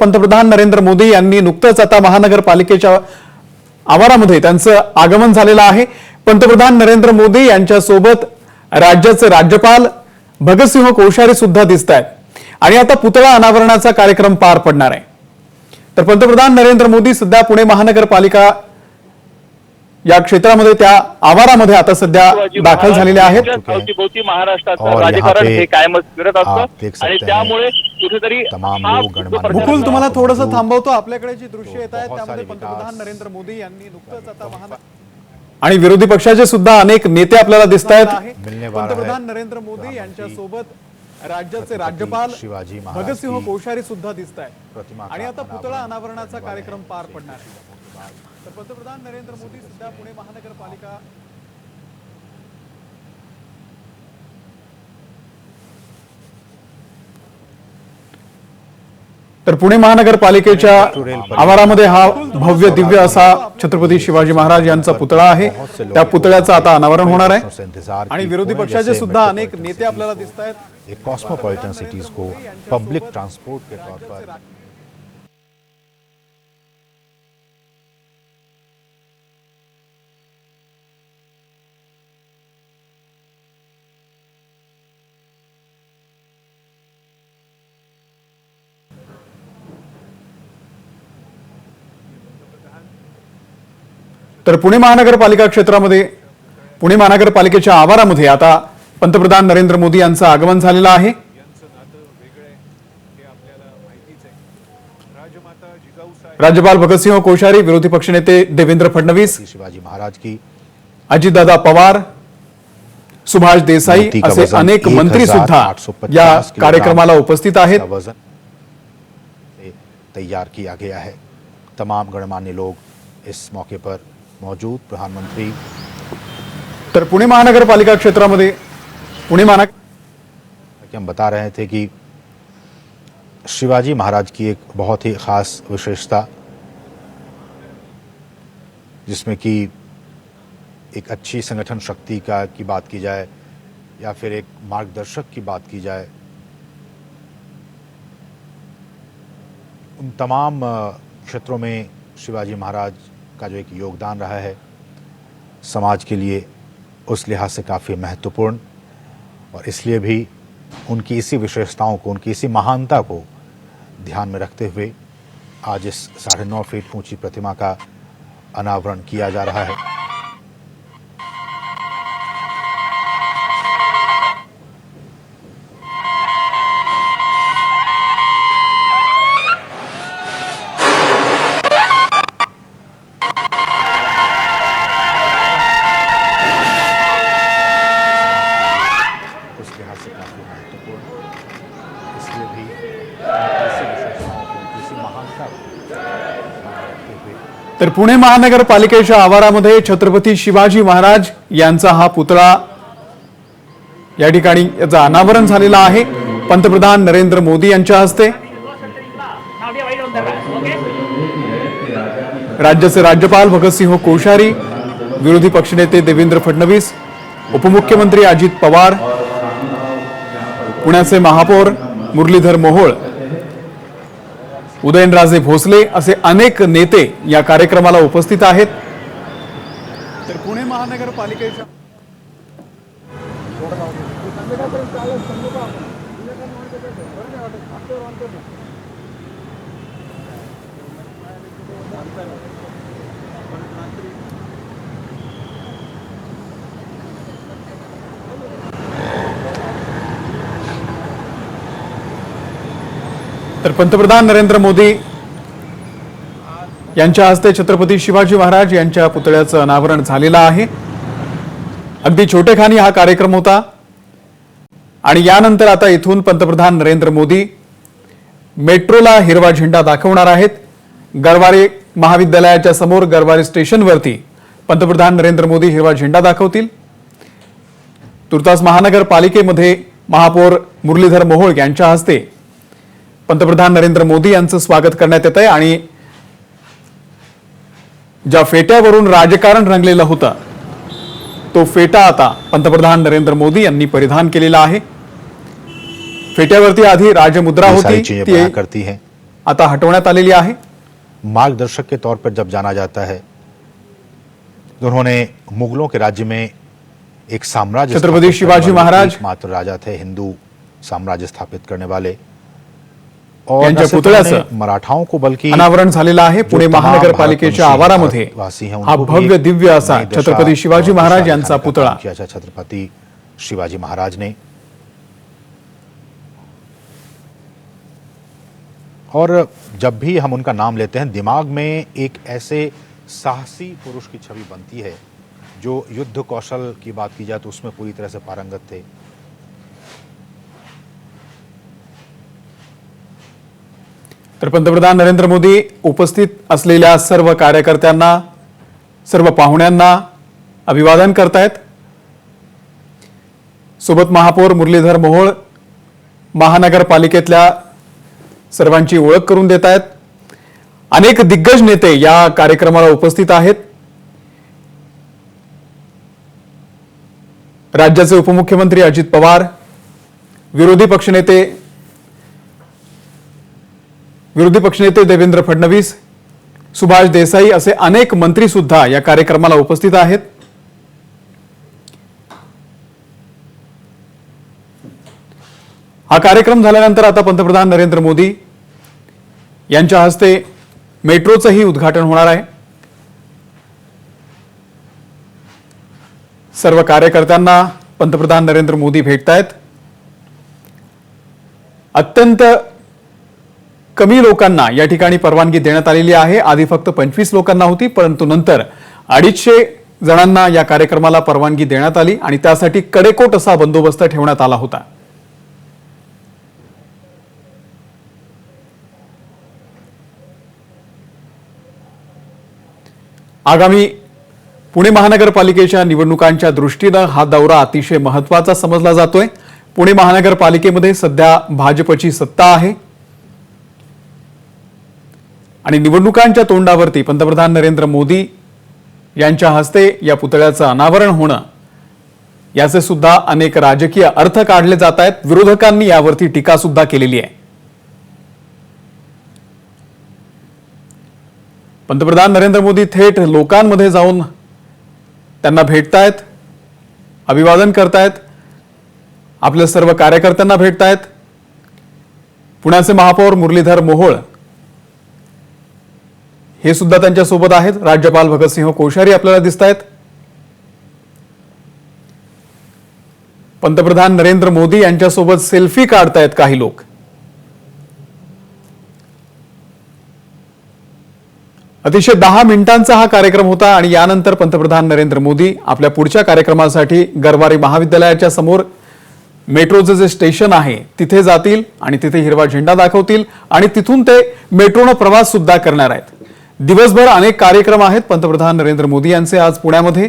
पंतप्रधान नरेंद्र मोदी यांनी नुकतंच आता महानगरपालिकेच्या आवारामध्ये त्यांचं आगमन झालेलं आहे। पंतप्रधान नरेंद्र मोदी यांच्या सोबत राज्याचे राज्यपाल भगतसिंह कोश्यारी सुद्धा दिसतायत आणि आता पुतळा अनावरणाचा कार्यक्रम पार पडणार आहे। तर पंतप्रधान नरेंद्र मोदी सध्या पुणे महानगरपालिका या क्षेत्रामध्ये त्या आवारामध्ये आता सध्या दाखल झालेले आहेत। अवतीभोवती महाराष्ट्राचं राजकारण हे कायमच फिरत असतं आणि त्यामुळे कुठेतरी मुकुल तुम्हाला थोडंसं थांबवतो। आपल्याकडे जी दृश्य येत आहेत त्यामध्ये पंतप्रधान नरेंद्र मोदी यांनी नुकतंच आता आणि विरोधी पक्षाचे सुद्धा अनेक नेते आपल्याला दिसत आहेत। पंतप्रधान नरेंद्र मोदी यांच्या सोबत राज्याचे राज्यपाल भगतसिंह कोश्यारी सुद्धा दिसत आहेत आणि आता पुतळा अनावरणाचा कार्यक्रम पार पडणार आहे। तर पंतप्रधान नरेंद्र मोदी सध्या पुणे महानगरपालिका तर पुणे महानगरपालिकेच्या आवारामध्ये हा भव्य दिव्य असा छत्रपती शिवाजी महाराज यांचा पुतळा आहे। त्या पुतळ्याचं आता अनावरण होणार आहे आणि विरोधी पक्षाचे सुद्धा अनेक नेते आपल्याला दिसत आहेत। एक कॉस्मोपॉलिटन सिटीज को पब्लिक ट्रांसपोर्ट के तौर पर तर पुणे महानगरपालिका क्षेत्रामध्ये पुणे महानगरपालिकेच्या आवारामध्ये आता पंतप्रधान नरेंद्र मोदी यांचं आगमन झालेलं आहे। राज्यपाल भगतसिंह कोश्यारी, विरोधी पक्षनेते देवेंद्र फडणवीस, शिवाजी महाराज की अजितदादा पवार, सुभाष देसाई असे अनेक मंत्री सुद्धा या कार्यक्रमाला उपस्थित आहेत। तैयार किया गया है। तमाम गणमान्य लोग इस मौके पर मौजूद। प्रधानमंत्री तर पुणे महानगरपालिका क्षेत्रामध्ये पुणे महानगर हम बता रहे थे कि शिवाजी महाराज की एक बहुत ही खास विशेषता, जिसमें कि एक अच्छी संगठन शक्ति की बात की जाए या फिर एक मार्गदर्शक की बात की जाए, उन तमाम क्षेत्रों में शिवाजी महाराज का जो एक योगदान रहा है समाज के लिए, उस लिहाज से काफ़ी महत्वपूर्ण, और इसलिए भी उनकी इसी विशेषताओं को, उनकी इसी महानता को ध्यान में रखते हुए आज इस 9.5 फीट ऊंची प्रतिमा का अनावरण किया जा रहा है। तर पुणे महानगरपालिकेच्या आवारामध्ये छत्रपती शिवाजी महाराज यांचा हा पुतळा या ठिकाणी याचं अनावरण झालेलं आहे पंतप्रधान नरेंद्र मोदी यांच्या हस्ते। राज्याचे राज्यपाल भगतसिंह कोश्यारी, विरोधी पक्षनेते देवेंद्र फडणवीस, उपमुख्यमंत्री अजित पवार, पुण्याचे महापौर मुरलीधर मोहोळ, उदयनराजे भोसले असे अनेक नेते या कार्यक्रमाला उपस्थित आहेत। तर पुणे महानगरपालिकेच्या तर पंतप्रधान नरेंद्र मोदी यांच्या हस्ते छत्रपती शिवाजी महाराज यांच्या पुतळ्याचं अनावरण झालेलं आहे। अगदी छोटेखानी हा कार्यक्रम होता आणि यानंतर आता इथून पंतप्रधान नरेंद्र मोदी मेट्रोला हिरवा झेंडा दाखवणार आहेत। गरवारे महाविद्यालयाच्या समोर गरवारे स्टेशनवरती पंतप्रधान नरेंद्र मोदी हिरवा झेंडा दाखवतील। तुर्तास महानगरपालिकेमध्ये महापौर मुरलीधर मोहोळ यांच्या हस्ते पंतप्रधान नरेंद्र मोदी यांचं स्वागत करण्यात येत आहे आणि ज्या फेट्यावरून राजकारण रंगलेलं होतं तो फेटा आता पंतप्रधान नरेंद्र मोदी यांनी परिधान केलेला आहे। फेट्यावरती आधी राजमुद्रा होती, ती करती है आता हटवण्यात आलेली आहे। मार्गदर्शक के तौर पर जब जाना जाता है, तो उन्होंने मुगलों के राज्य में एक साम्राज्य छत्रपति स्थापित शिवाजी करने वाले महाराज एकमात्र राजा थे, हिंदू साम्राज्य स्थापित करने वाले। और यांच्या न सिर्फ पुतळ्याचं उन्होंने मराठाओं को बल्कि अनावरण झालेलं आहे। पुणे जो तमाम महानगरपालिकेच्या भारतवंशी आवारामध्ये भारतवासी हैं, हा उनको भी भव्य एक दिव्य असा नई दिशा छत्रपति शिवाजी और महाराज दिशा यांचा दिखाने का पुतळा काम किया था छत्रपति शिवाजी महाराज ने। और जब भी हम उनका नाम लेते हैं, दिमाग में एक ऐसे साहसी पुरुष की छवि बनती है जो युद्ध कौशल की बात की जाए तो उसमें पूरी तरह से पारंगत थे। तर पंतप्रधान नरेंद्र मोदी उपस्थित असलेल्या सर्व कार्यकर्त्यांना, सर्व पाहुण्यांना अभिवादन करतायत। सोबत महापौर मुरलीधर मोहोळ महानगरपालिकेतल्या सर्वांची ओळख करून देत आहेत। अनेक दिग्गज नेते या कार्यक्रमाला उपस्थित आहेत। राज्याचे उपमुख्यमंत्री अजित पवार, विरोधी पक्षनेते देवेंद्र फडणवीस, सुभाष देसाई असे अनेक मंत्री सुद्धा या कार्यक्रमाला उपस्थित आहेत। हा कार्यक्रम झाल्यानंतर आता पंतप्रधान नरेंद्र मोदी यांच्या हस्ते मेट्रोचंही उद्घाटन होणार आहे। सर्व कार्यकर्त्यांना पंतप्रधान नरेंद्र मोदी भेटतायत। अत्यंत कमी लोकांना या ठिकाणी परवानगी देण्यात आलेली आहे। आधी फक्त 25 लोकांना होती, परंतु नंतर 250 जणांना या कार्यक्रमाला परवानगी देण्यात आली आणि त्यासाठी कडेकोट असा बंदोबस्त ठेवण्यात आला होता। आगामी पुणे महानगरपालिकेच्या निवडणुकांच्या दृष्टीने हा दौरा अतिशय महत्त्वाचा समजला जातोय। पुणे महानगरपालिकेमध्ये सध्या भाजपची सत्ता आहे आणि निवडणुकांच्या तोंडावरती पंतप्रधान नरेंद्र मोदी यांच्या हस्ते या पुतळ्याचं अनावरण होणं, याचे सुद्धा अनेक राजकीय अर्थ काढले जात आहेत। विरोधकांनी यावरती टीका सुद्धा केलेली आहे। पंतप्रधान नरेंद्र मोदी थेट लोकांमध्ये जाऊन त्यांना भेटतायत, अभिवादन करतायत, आपल्या सर्व कार्यकर्त्यांना भेटतायत। पुण्याचे महापौर मुरलीधर मोहोळ हे सुद्धा त्यांच्या सोबत आहेत। राज्यपाल भगतसिंह कोश्यारी आपल्याला दिसतायत। पंतप्रधान नरेंद्र मोदी यांच्यासोबत सेल्फी काढतायत काही लोक। अतिशय 10 मिनिटांचा हा कार्यक्रम होता आणि यानंतर पंतप्रधान नरेंद्र मोदी आपल्या पुढच्या कार्यक्रमासाठी गरवारे महाविद्यालयाच्या समोर मेट्रोचं जे स्टेशन आहे तिथे जातील आणि तिथे हिरवा झेंडा दाखवतील आणि तिथून ते मेट्रोनं प्रवास सुद्धा करणार आहेत। दिवसभर अनेक कार्यक्रम आहेत पंतप्रधान नरेंद्र मोदी यांचे आज पुण्यामध्ये।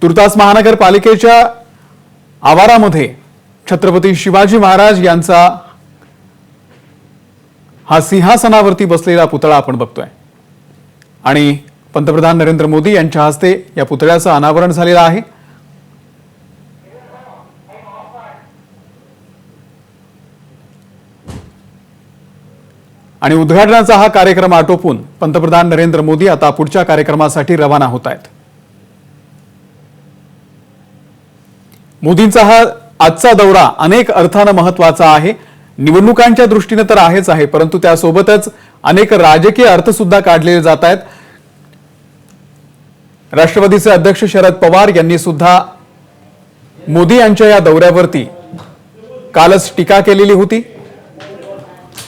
तुर्तास महानगरपालिकेच्या आवारामध्ये छत्रपती शिवाजी महाराज यांचा हा सिंहासनावरती बसलेला पुतळा आपण बघतोय आणि पंतप्रधान नरेंद्र मोदी यांच्या हस्ते या पुतळ्याचं अनावरण झालेलं आहे। आणि उद्घाटनाचा हा कार्यक्रम आटोपून पंतप्रधान नरेंद्र मोदी आता पुढच्या कार्यक्रमासाठी रवाना होत आहेत। मोदींचा हा आजचा दौरा अनेक अर्थाने महत्त्वाचा आहे। निवडणुकांच्या दृष्टीने तर आहेच आहे, परंतु त्यासोबतच अनेक राजकीय अर्थ सुद्धा काढलेले जात आहेत। राष्ट्रवादीचे अध्यक्ष शरद पवार यांनी सुद्धा मोदी यांच्या या दौऱ्यावरती कालच टीका केलेली होती।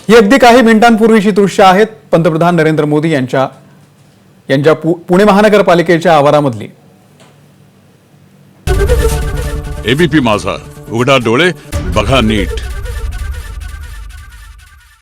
ही अगदी काही मिनिटांपूर्वीची दृश्य आहेत पंतप्रधान नरेंद्र मोदी यांच्या पुणे महानगरपालिकेच्या आवारामधली। एबीपी माझा, उघडा डोळे बघा नीट।